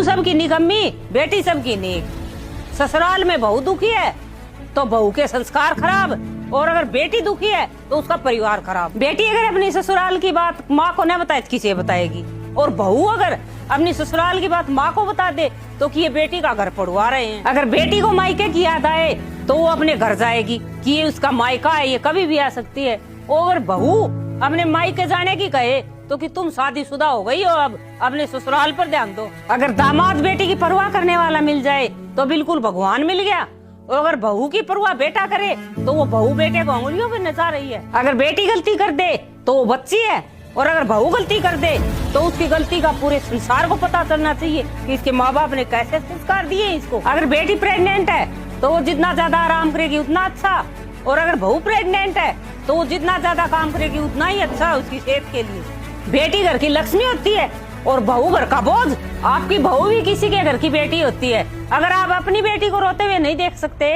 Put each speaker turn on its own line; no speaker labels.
सबकी निकम्मी, बेटी सबकी नेक। ससुराल में बहू दुखी है तो बहू के संस्कार खराब, और अगर बेटी दुखी है तो उसका परिवार खराब। बेटी अगर अपनी ससुराल की बात माँ को न बताए तो किसे बताएगी, और बहू अगर अपनी ससुराल की बात माँ को बता दे तो कि ये बेटी का घर पढ़वा रहे हैं। अगर बेटी को मायके की याद आए तो वो अपने घर जाएगी कि ये उसका मायका है, ये कभी भी आ सकती है। और अगर बहू अपने मायके जाने की कहे तो कि तुम शादीशुदा हो गई हो, अब अपने ससुराल पर ध्यान दो। अगर दामाद बेटी की परवाह करने वाला मिल जाए तो बिल्कुल भगवान मिल गया, और अगर बहू की परवाह बेटा करे तो वो बहू बेटे को उंगलियों पे नचा रही है। अगर बेटी गलती कर दे तो वो बच्ची है, और अगर बहू गलती कर दे तो उसकी गलती का पूरे संसार को पता चलना चाहिए कि इसके माँ बाप ने कैसे संस्कार दिए इसको। अगर बेटी प्रेग्नेंट है तो वो जितना ज्यादा आराम करेगी उतना अच्छा, और अगर बहू प्रेग्नेंट है तो वो जितना ज्यादा काम करेगी उतना ही अच्छा है उसकी सेहत के लिए। बेटी घर की लक्ष्मी होती है और बहू घर का बोझ। आपकी बहू भी किसी के घर की बेटी होती है। अगर आप अपनी बेटी को रोते हुए नहीं देख सकते